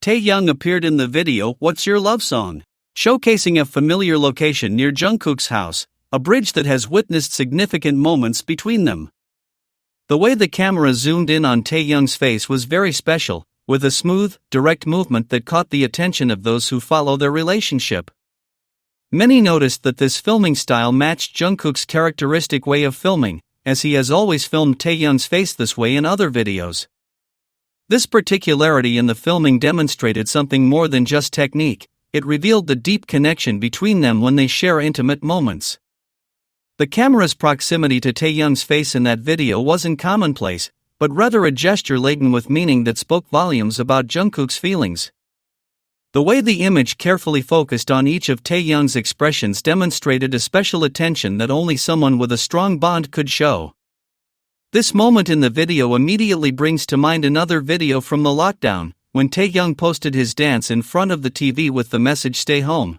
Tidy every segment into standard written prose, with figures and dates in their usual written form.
Taehyung appeared in the video What's Your Love Song, showcasing a familiar location near Jungkook's house, a bridge that has witnessed significant moments between them. The way the camera zoomed in on Taehyung's face was very special, with a smooth, direct movement that caught the attention of those who follow their relationship. Many noticed that this filming style matched Jungkook's characteristic way of filming, as he has always filmed Taehyung's face this way in other videos. This particularity in the filming demonstrated something more than just technique. It revealed the deep connection between them when they share intimate moments. The camera's proximity to Taehyung's face in that video wasn't commonplace, but rather a gesture laden with meaning that spoke volumes about Jungkook's feelings. The way the image carefully focused on each of Taehyung's expressions demonstrated a special attention that only someone with a strong bond could show. This moment in the video immediately brings to mind another video from the lockdown, when Taehyung posted his dance in front of the TV with the message "Stay home."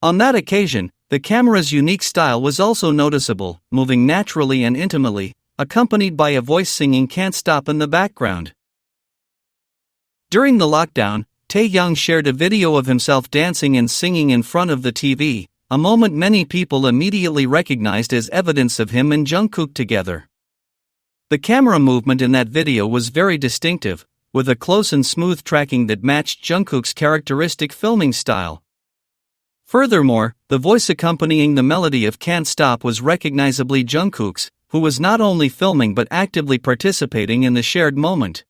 On that occasion, the camera's unique style was also noticeable, moving naturally and intimately, accompanied by a voice singing "Can't Stop" in the background. During the lockdown, Taehyung shared a video of himself dancing and singing in front of the TV, a moment many people immediately recognized as evidence of him and Jungkook together. The camera movement in that video was very distinctive, with a close and smooth tracking that matched Jungkook's characteristic filming style. Furthermore, the voice accompanying the melody of "Can't Stop" was recognizably Jungkook's, who was not only filming but actively participating in the shared moment.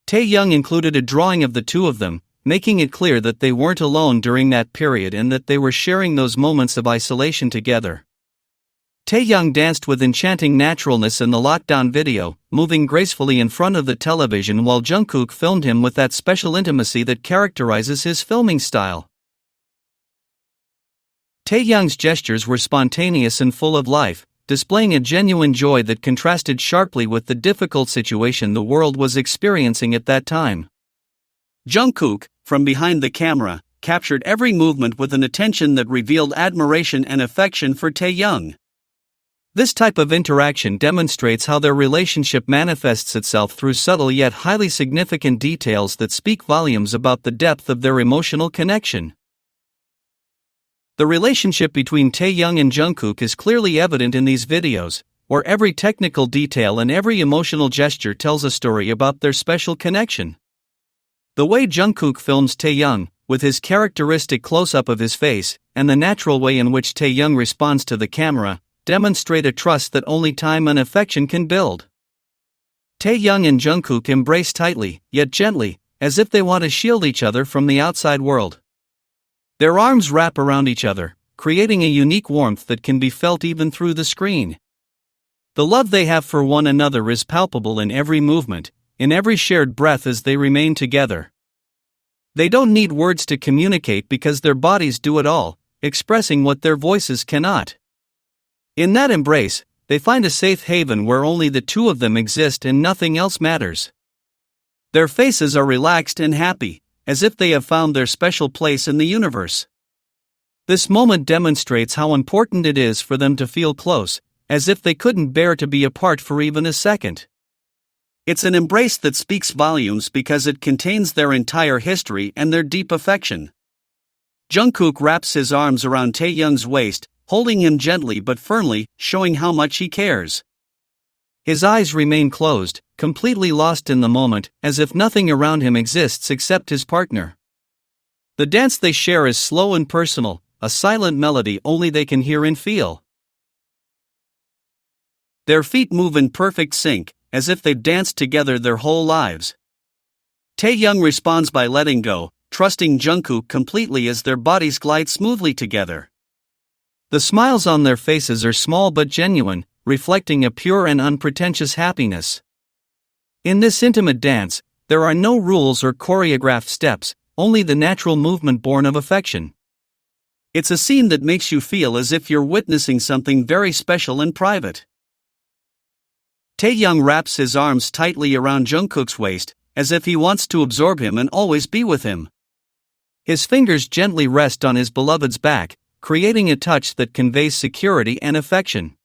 Taehyung included a drawing of the two of them, making it clear that they weren't alone during that period and that they were sharing those moments of isolation together. Taehyung danced with enchanting naturalness in the lockdown video, moving gracefully in front of the television while Jungkook filmed him with that special intimacy that characterizes his filming style. Taehyung's gestures were spontaneous and full of life, displaying a genuine joy that contrasted sharply with the difficult situation the world was experiencing at that time. Jungkook, from behind the camera, captured every movement with an attention that revealed admiration and affection for Taehyung. This type of interaction demonstrates how their relationship manifests itself through subtle yet highly significant details that speak volumes about the depth of their emotional connection. The relationship between Taehyung and Jungkook is clearly evident in these videos, where every technical detail and every emotional gesture tells a story about their special connection. The way Jungkook films Taehyung, with his characteristic close-up of his face, and the natural way in which Taehyung responds to the camera, demonstrate a trust that only time and affection can build. Taehyung and Jungkook embrace tightly, yet gently, as if they want to shield each other from the outside world. Their arms wrap around each other, creating a unique warmth that can be felt even through the screen. The love they have for one another is palpable in every movement, in every shared breath as they remain together. They don't need words to communicate because their bodies do it all, expressing what their voices cannot. In that embrace, they find a safe haven where only the two of them exist and nothing else matters. Their faces are relaxed and happy, as if they have found their special place in the universe. This moment demonstrates how important it is for them to feel close, as if they couldn't bear to be apart for even a second. It's an embrace that speaks volumes because it contains their entire history and their deep affection. Jungkook wraps his arms around Taehyung's waist, holding him gently but firmly, showing how much he cares. His eyes remain closed, completely lost in the moment, as if nothing around him exists except his partner. The dance they share is slow and personal, a silent melody only they can hear and feel. Their feet move in perfect sync, as if they've danced together their whole lives. Taehyung responds by letting go, trusting Jungkook completely as their bodies glide smoothly together. The smiles on their faces are small but genuine, reflecting a pure and unpretentious happiness. In this intimate dance, there are no rules or choreographed steps, only the natural movement born of affection. It's a scene that makes you feel as if you're witnessing something very special and private. Taehyung wraps his arms tightly around Jungkook's waist, as if he wants to absorb him and always be with him. His fingers gently rest on his beloved's back, creating a touch that conveys security and affection.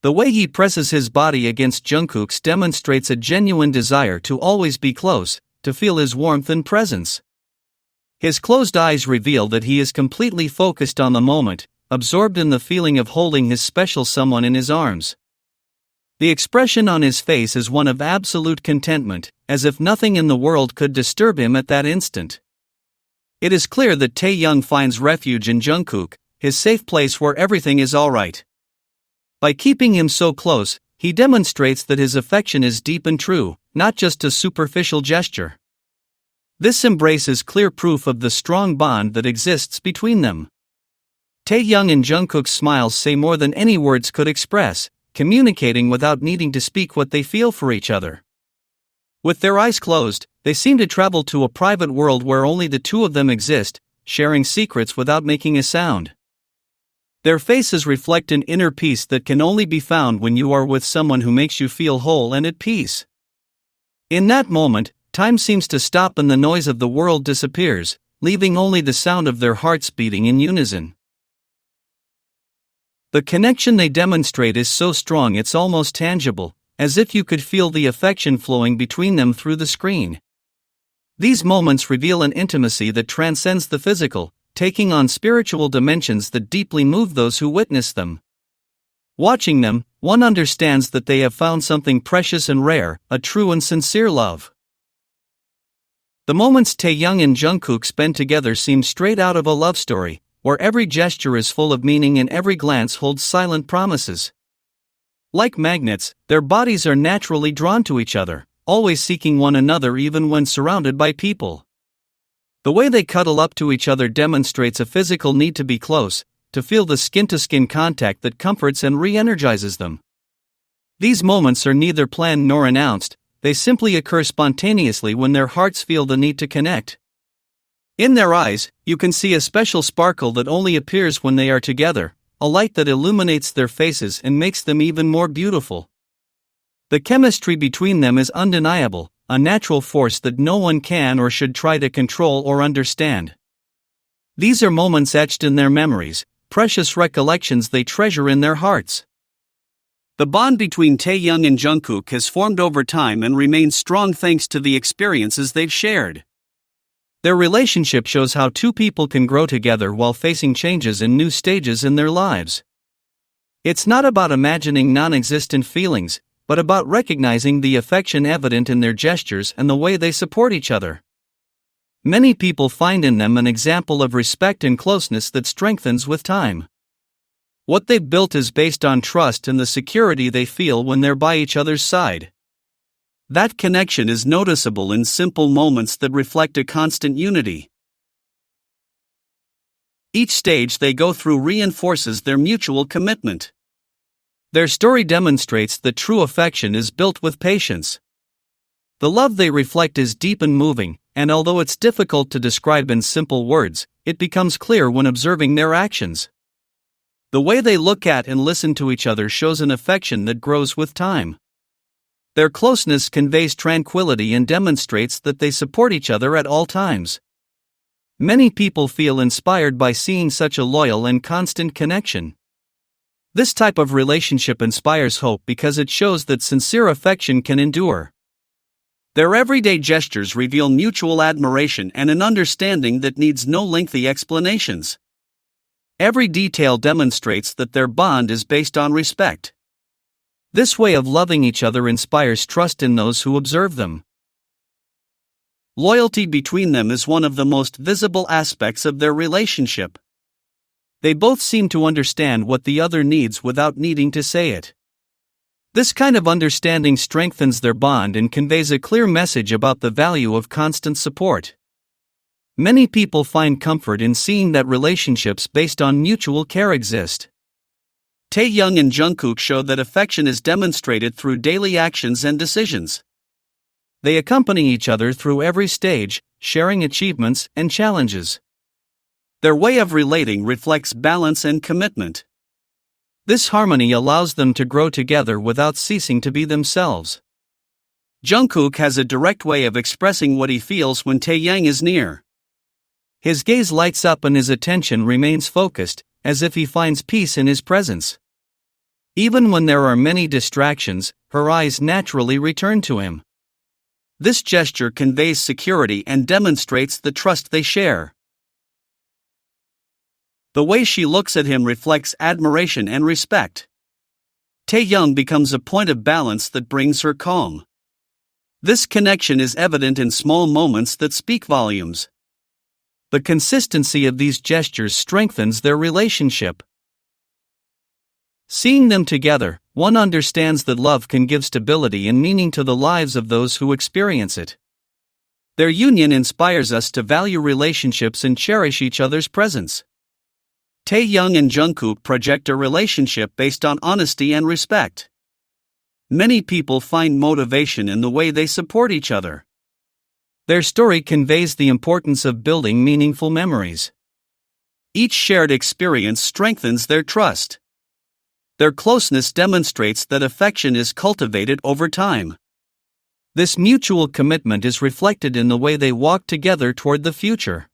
The way he presses his body against Jungkook's demonstrates a genuine desire to always be close, to feel his warmth and presence. His closed eyes reveal that he is completely focused on the moment, absorbed in the feeling of holding his special someone in his arms. The expression on his face is one of absolute contentment, as if nothing in the world could disturb him at that instant. It is clear that Taehyung finds refuge in Jungkook, his safe place where everything is alright. By keeping him so close, he demonstrates that his affection is deep and true, not just a superficial gesture. This embrace is clear proof of the strong bond that exists between them. Taehyung and Jungkook's smiles say more than any words could express, communicating without needing to speak what they feel for each other. With their eyes closed, they seem to travel to a private world where only the two of them exist, sharing secrets without making a sound. Their faces reflect an inner peace that can only be found when you are with someone who makes you feel whole and at peace. In that moment, time seems to stop and the noise of the world disappears, leaving only the sound of their hearts beating in unison. The connection they demonstrate is so strong it's almost tangible, as if you could feel the affection flowing between them through the screen. These moments reveal an intimacy that transcends the physical, taking on spiritual dimensions that deeply move those who witness them. Watching them, one understands that they have found something precious and rare, a true and sincere love. The moments Taehyung and Jungkook spend together seem straight out of a love story, where every gesture is full of meaning and every glance holds silent promises. Like magnets, their bodies are naturally drawn to each other, always seeking one another even when surrounded by people. The way they cuddle up to each other demonstrates a physical need to be close, to feel the skin-to-skin contact that comforts and re-energizes them. These moments are neither planned nor announced, they simply occur spontaneously when their hearts feel the need to connect. In their eyes, you can see a special sparkle that only appears when they are together, a light that illuminates their faces and makes them even more beautiful. The chemistry between them is undeniable, a natural force that no one can or should try to control or understand. These are moments etched in their memories, precious recollections they treasure in their hearts. The bond between Taehyung and Jungkook has formed over time and remains strong thanks to the experiences they've shared. Their relationship shows how two people can grow together while facing changes in new stages in their lives. It's not about imagining non-existent feelings, but about recognizing the affection evident in their gestures and the way they support each other. Many people find in them an example of respect and closeness that strengthens with time. What they've built is based on trust and the security they feel when they're by each other's side. That connection is noticeable in simple moments that reflect a constant unity. Each stage they go through reinforces their mutual commitment. Their story demonstrates that true affection is built with patience. The love they reflect is deep and moving, and although it's difficult to describe in simple words, it becomes clear when observing their actions. The way they look at and listen to each other shows an affection that grows with time. Their closeness conveys tranquility and demonstrates that they support each other at all times. Many people feel inspired by seeing such a loyal and constant connection. This type of relationship inspires hope because it shows that sincere affection can endure. Their everyday gestures reveal mutual admiration and an understanding that needs no lengthy explanations. Every detail demonstrates that their bond is based on respect. This way of loving each other inspires trust in those who observe them. Loyalty between them is one of the most visible aspects of their relationship. They both seem to understand what the other needs without needing to say it. This kind of understanding strengthens their bond and conveys a clear message about the value of constant support. Many people find comfort in seeing that relationships based on mutual care exist. Taehyung and Jungkook show that affection is demonstrated through daily actions and decisions. They accompany each other through every stage, sharing achievements and challenges. Their way of relating reflects balance and commitment. This harmony allows them to grow together without ceasing to be themselves. Jungkook has a direct way of expressing what he feels when Taehyung is near. His gaze lights up and his attention remains focused, as if he finds peace in his presence. Even when there are many distractions, her eyes naturally return to him. This gesture conveys security and demonstrates the trust they share. The way she looks at him reflects admiration and respect. Taehyung becomes a point of balance that brings her calm. This connection is evident in small moments that speak volumes. The consistency of these gestures strengthens their relationship. Seeing them together, one understands that love can give stability and meaning to the lives of those who experience it. Their union inspires us to value relationships and cherish each other's presence. Taehyung and Jungkook project a relationship based on honesty and respect. Many people find motivation in the way they support each other. Their story conveys the importance of building meaningful memories. Each shared experience strengthens their trust. Their closeness demonstrates that affection is cultivated over time. This mutual commitment is reflected in the way they walk together toward the future.